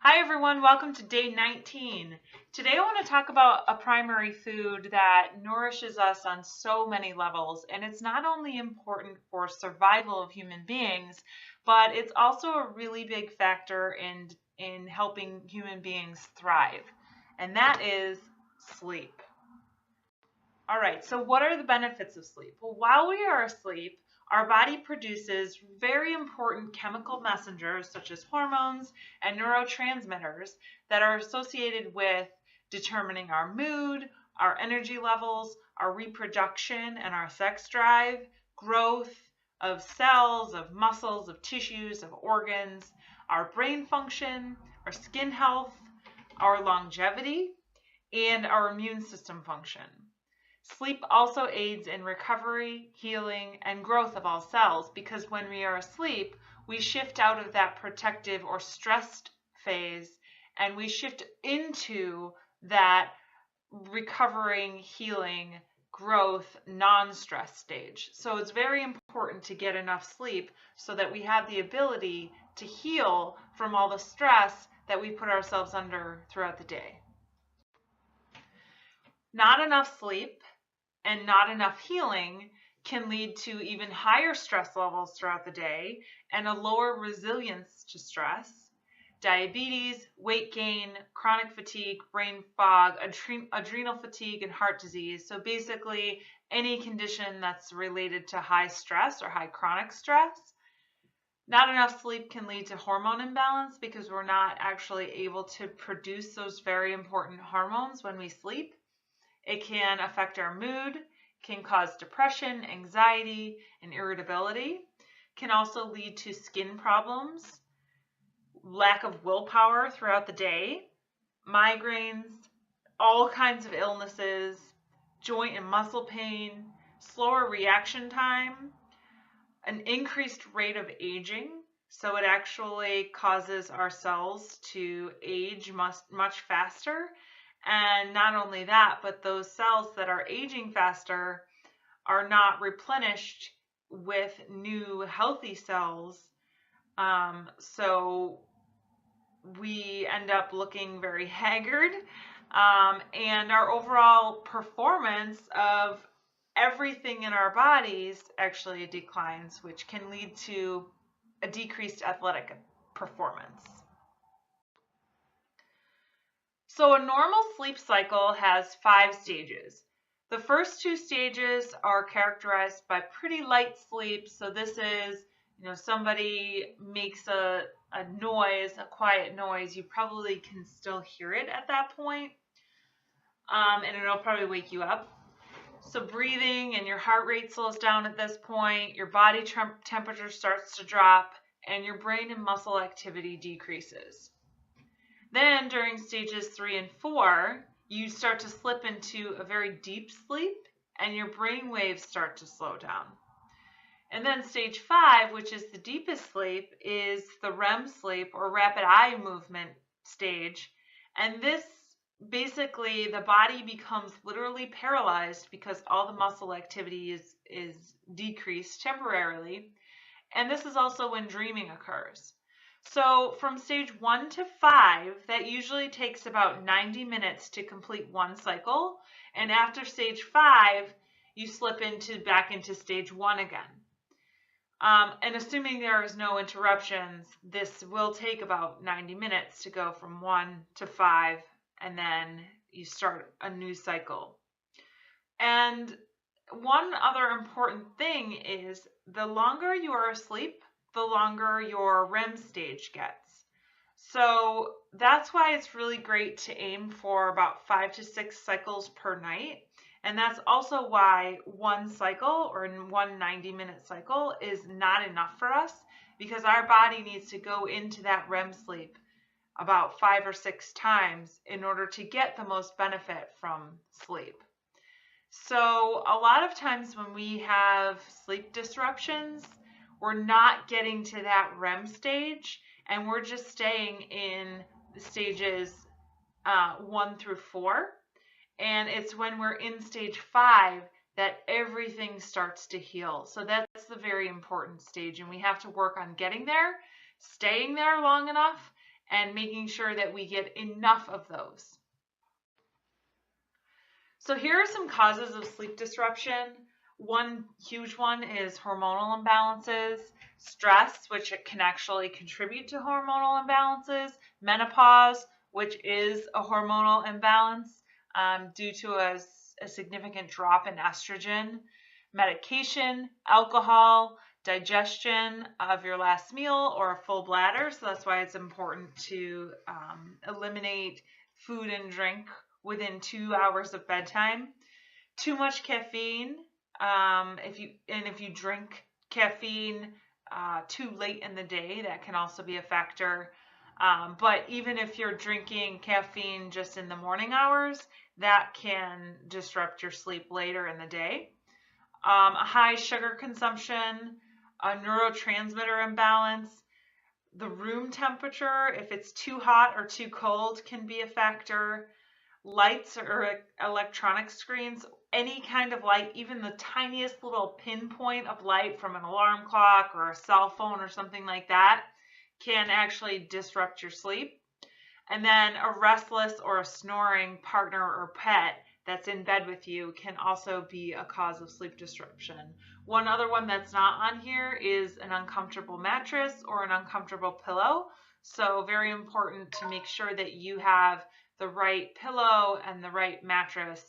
Hi everyone, welcome to day 19. Today I want to talk about a primary food that nourishes us on so many levels, and it's not only important for survival of human beings, but it's also a really big factor in helping human beings thrive, and that is sleep. All right, so what are the benefits of sleep? Well, while we are asleep, our body produces very important chemical messengers such as hormones and neurotransmitters that are associated with determining our mood, our energy levels, our reproduction and our sex drive, growth of cells, of muscles, of tissues, of organs, our brain function, our skin health, our longevity, and our immune system function. Sleep also aids in recovery, healing, and growth of all cells because when we are asleep, we shift out of that protective or stressed phase and we shift into that recovering, healing, growth, non-stress stage. So it's very important to get enough sleep so that we have the ability to heal from all the stress that we put ourselves under throughout the day. Not enough sleep and not enough healing can lead to even higher stress levels throughout the day and a lower resilience to stress, diabetes, weight gain, chronic fatigue, brain fog, adrenal fatigue, and heart disease. So basically any condition that's related to high stress or high chronic stress. Not enough sleep can lead to hormone imbalance because we're not actually able to produce those very important hormones when we sleep. It can affect our mood, can cause depression, anxiety, and irritability. Can also lead to skin problems, lack of willpower throughout the day, migraines, all kinds of illnesses, joint and muscle pain, slower reaction time, an increased rate of aging. So it actually causes our cells to age much faster. And not only that, but those cells that are aging faster are not replenished with new healthy cells. So we end up looking very haggard, and our overall performance of everything in our bodies actually declines, which can lead to a decreased athletic performance. So a normal sleep cycle has 5 stages. The first 2 stages are characterized by pretty light sleep. So this is, somebody makes a noise, a quiet noise. You probably can still hear it at that point, and it'll probably wake you up. So breathing and your heart rate slows down at this point. Your body temperature starts to drop, and your brain and muscle activity decreases. Then during stages 3 and 4, you start to slip into a very deep sleep and your brain waves start to slow down. And then stage 5, which is the deepest sleep, is the REM sleep or rapid eye movement stage. And this basically, the body becomes literally paralyzed because all the muscle activity is decreased temporarily. And this is also when dreaming occurs. So from stage 1 to 5, that usually takes about 90 minutes to complete one cycle. And after stage 5, you slip back into stage 1 again. And assuming there is no interruptions, this will take about 90 minutes to go from 1 to 5, and then you start a new cycle. And one other important thing is the longer you are asleep, the longer your REM stage gets. So that's why it's really great to aim for about 5 to 6 cycles per night. And that's also why one cycle or one 90-minute cycle is not enough for us, because our body needs to go into that REM sleep about 5 or 6 times in order to get the most benefit from sleep. So a lot of times when we have sleep disruptions, we're not getting to that REM stage, and we're just staying in the stages 1 through 4. And it's when we're in stage 5 that everything starts to heal. So that's the very important stage, and we have to work on getting there, staying there long enough, and making sure that we get enough of those. So here are some causes of sleep disruption. One huge one is hormonal imbalances, stress, which can actually contribute to hormonal imbalances, menopause, which is a hormonal imbalance due to a significant drop in estrogen, medication, alcohol, digestion of your last meal, or a full bladder. So that's why it's important to eliminate food and drink within 2 hours of bedtime. Too much caffeine. If you drink caffeine too late in the day, that can also be a factor. But even if you're drinking caffeine just in the morning hours, that can disrupt your sleep later in the day. A high sugar consumption, a neurotransmitter imbalance, the room temperature, if it's too hot or too cold, can be a factor. Lights or electronic screens, any kind of light, even the tiniest little pinpoint of light from an alarm clock or a cell phone or something like that, can actually disrupt your sleep. And then a restless or a snoring partner or pet that's in bed with you can also be a cause of sleep disruption. One other one that's not on here is an uncomfortable mattress or an uncomfortable pillow. So very important to make sure that you have the right pillow and the right mattress,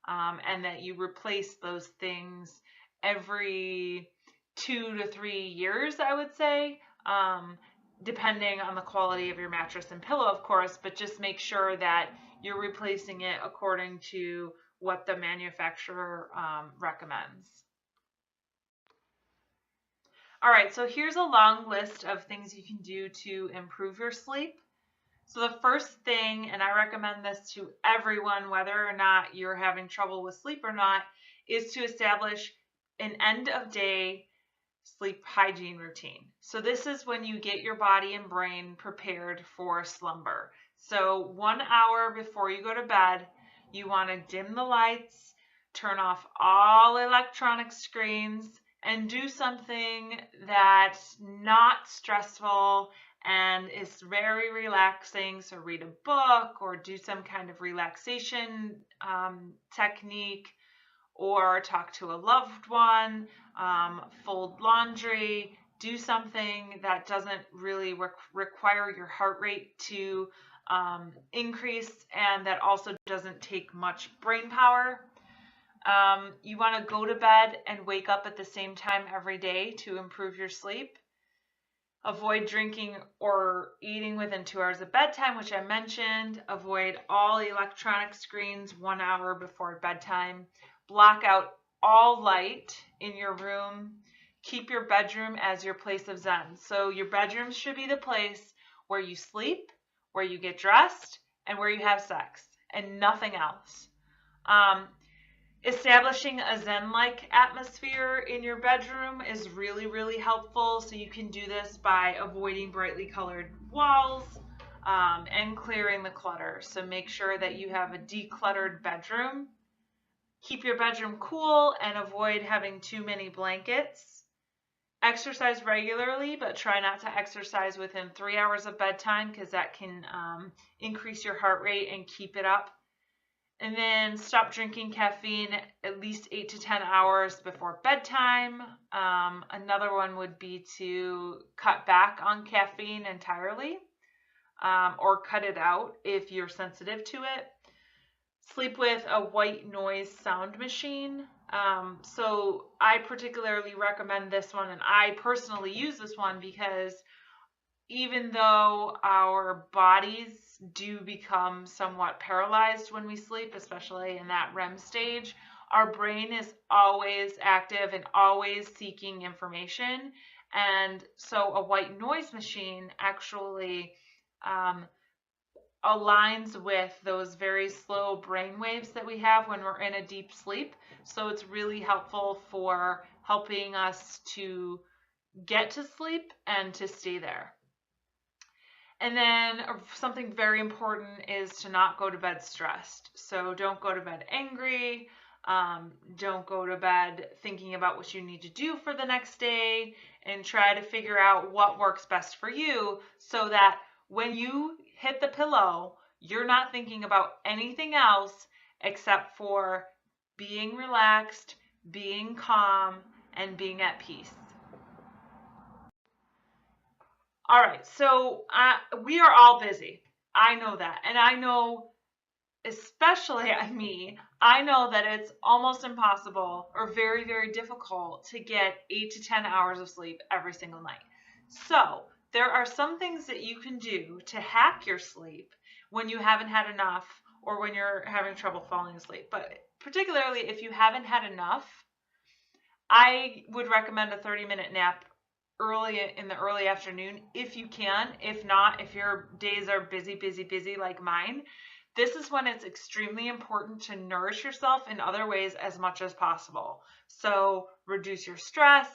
and that you replace those things every 2 to 3 years, I would say, depending on the quality of your mattress and pillow, of course, but just make sure that you're replacing it according to what the manufacturer recommends. All right, so here's a long list of things you can do to improve your sleep. So the first thing, and I recommend this to everyone, whether or not you're having trouble with sleep or not, is to establish an end of day sleep hygiene routine. So this is when you get your body and brain prepared for slumber. So 1 hour before you go to bed, you want to dim the lights, turn off all electronic screens, and do something that's not stressful and is very relaxing. So read a book or do some kind of relaxation technique, or talk to a loved one, fold laundry, do something that doesn't really require your heart rate to increase, and that also doesn't take much brain power. You want to go to bed and wake up at the same time every day to improve your sleep. Avoid drinking or eating within 2 hours of bedtime, which I mentioned. Avoid all electronic screens 1 hour before bedtime. Block out all light in your room. Keep your bedroom as your place of zen. So your bedroom should be the place where you sleep, where you get dressed, and where you have sex, and nothing else. Establishing a zen-like atmosphere in your bedroom is really, really helpful. So you can do this by avoiding brightly colored walls and clearing the clutter. So make sure that you have a decluttered bedroom. Keep your bedroom cool and avoid having too many blankets. Exercise regularly, but try not to exercise within 3 hours of bedtime, because that can increase your heart rate and keep it up. And then stop drinking caffeine at least 8 to 10 hours before bedtime. Another one would be to cut back on caffeine entirely, or cut it out if you're sensitive to it. Sleep with a white noise sound machine. So I particularly recommend this one, and I personally use this one because even though our bodies do become somewhat paralyzed when we sleep, especially in that REM stage, our brain is always active and always seeking information. And so a white noise machine actually aligns with those very slow brain waves that we have when we're in a deep sleep. So it's really helpful for helping us to get to sleep and to stay there. And then something very important is to not go to bed stressed. So don't go to bed angry. Don't go to bed thinking about what you need to do for the next day, and try to figure out what works best for you, so that when you hit the pillow, you're not thinking about anything else except for being relaxed, being calm, and being at peace. All right, so we are all busy. I know that. And I know, especially me, I know that it's almost impossible or very, very difficult to get 8 to 10 hours of sleep every single night. So there are some things that you can do to hack your sleep when you haven't had enough or when you're having trouble falling asleep. But particularly if you haven't had enough, I would recommend a 30-minute nap early in the early afternoon if you can. If not, if your days are busy, busy, busy like mine, this is when it's extremely important to nourish yourself in other ways as much as possible. So reduce your stress,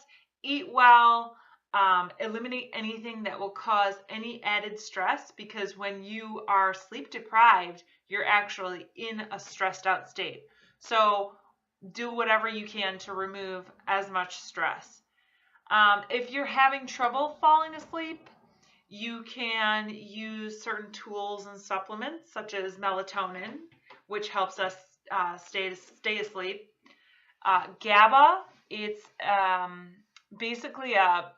eat well, eliminate anything that will cause any added stress, because when you are sleep deprived, you're actually in a stressed out state. So do whatever you can to remove as much stress. If you're having trouble falling asleep, you can use certain tools and supplements such as melatonin, which helps us stay asleep. GABA, it's basically a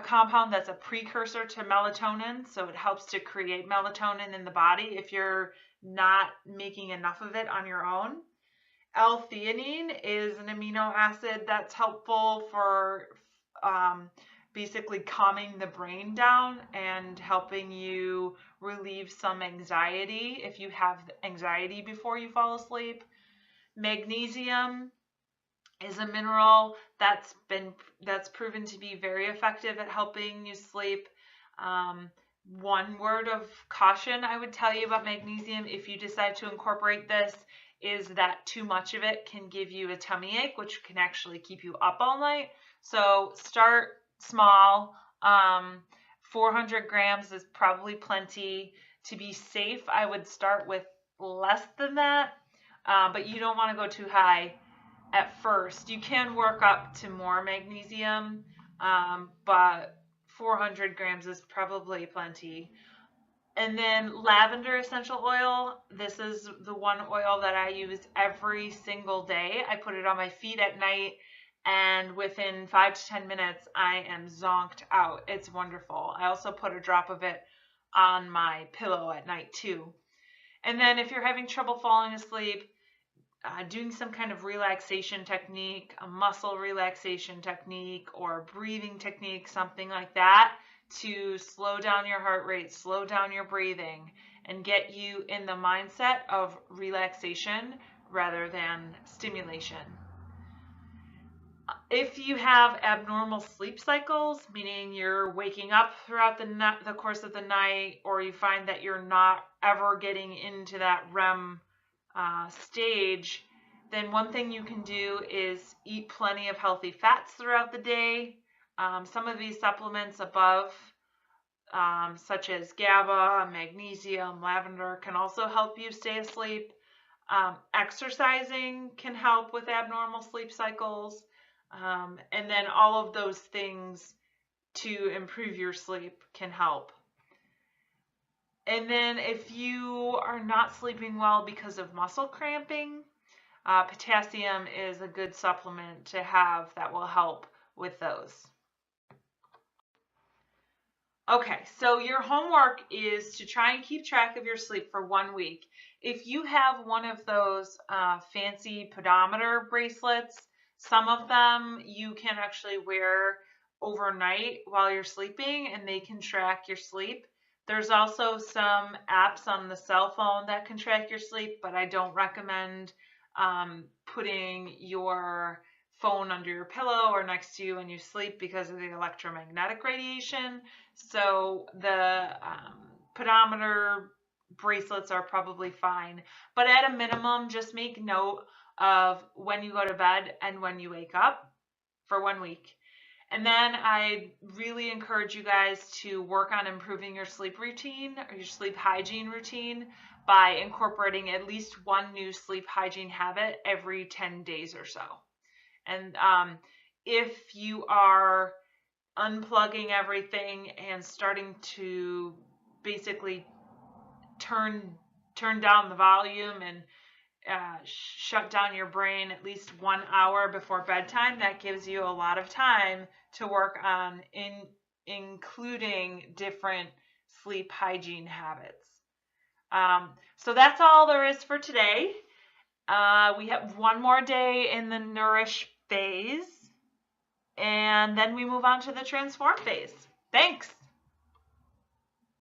compound that's a precursor to melatonin, so it helps to create melatonin in the body if you're not making enough of it on your own. L-theanine is an amino acid that's helpful for basically calming the brain down and helping you relieve some anxiety if you have anxiety before you fall asleep. Magnesium is a mineral that's proven to be very effective at helping you sleep. One word of caution I would tell you about magnesium, if you decide to incorporate this, is that too much of it can give you a tummy ache, which can actually keep you up all night. So start small. 400 grams is probably plenty. To be safe, I would start with less than that, but you don't want to go too high at first. You can work up to more magnesium, but 400 grams is probably plenty. And then lavender essential oil. This is the one oil that I use every single day. I put it on my feet at night, and within 5 to 10 minutes, I am zonked out. It's wonderful. I also put a drop of it on my pillow at night too. And then if you're having trouble falling asleep, doing some kind of relaxation technique, a muscle relaxation technique or breathing technique, something like that, to slow down your heart rate, slow down your breathing, and get you in the mindset of relaxation rather than stimulation. If you have abnormal sleep cycles, meaning you're waking up throughout the course of the night, or you find that you're not ever getting into that REM stage, then one thing you can do is eat plenty of healthy fats throughout the day. Some of these supplements above, such as GABA, magnesium, lavender, can also help you stay asleep. Exercising can help with abnormal sleep cycles. And then all of those things to improve your sleep can help. And then if you are not sleeping well because of muscle cramping, potassium is a good supplement to have that will help with those. Okay, so your homework is to try and keep track of your sleep for 1 week. If you have one of those fancy pedometer bracelets, some of them you can actually wear overnight while you're sleeping and they can track your sleep. There's also some apps on the cell phone that can track your sleep, but I don't recommend putting your phone under your pillow or next to you when you sleep because of the electromagnetic radiation. So the pedometer bracelets are probably fine. But at a minimum, just make note of when you go to bed and when you wake up for 1 week. And then I really encourage you guys to work on improving your sleep routine or your sleep hygiene routine by incorporating at least one new sleep hygiene habit every 10 days or so. And if you are unplugging everything and starting to basically turn down the volume and shut down your brain at least 1 hour before bedtime. That gives you a lot of time to work on including different sleep hygiene habits. So that's all there is for today. We have one more day in the nourish phase, and then we move on to the transform phase. Thanks.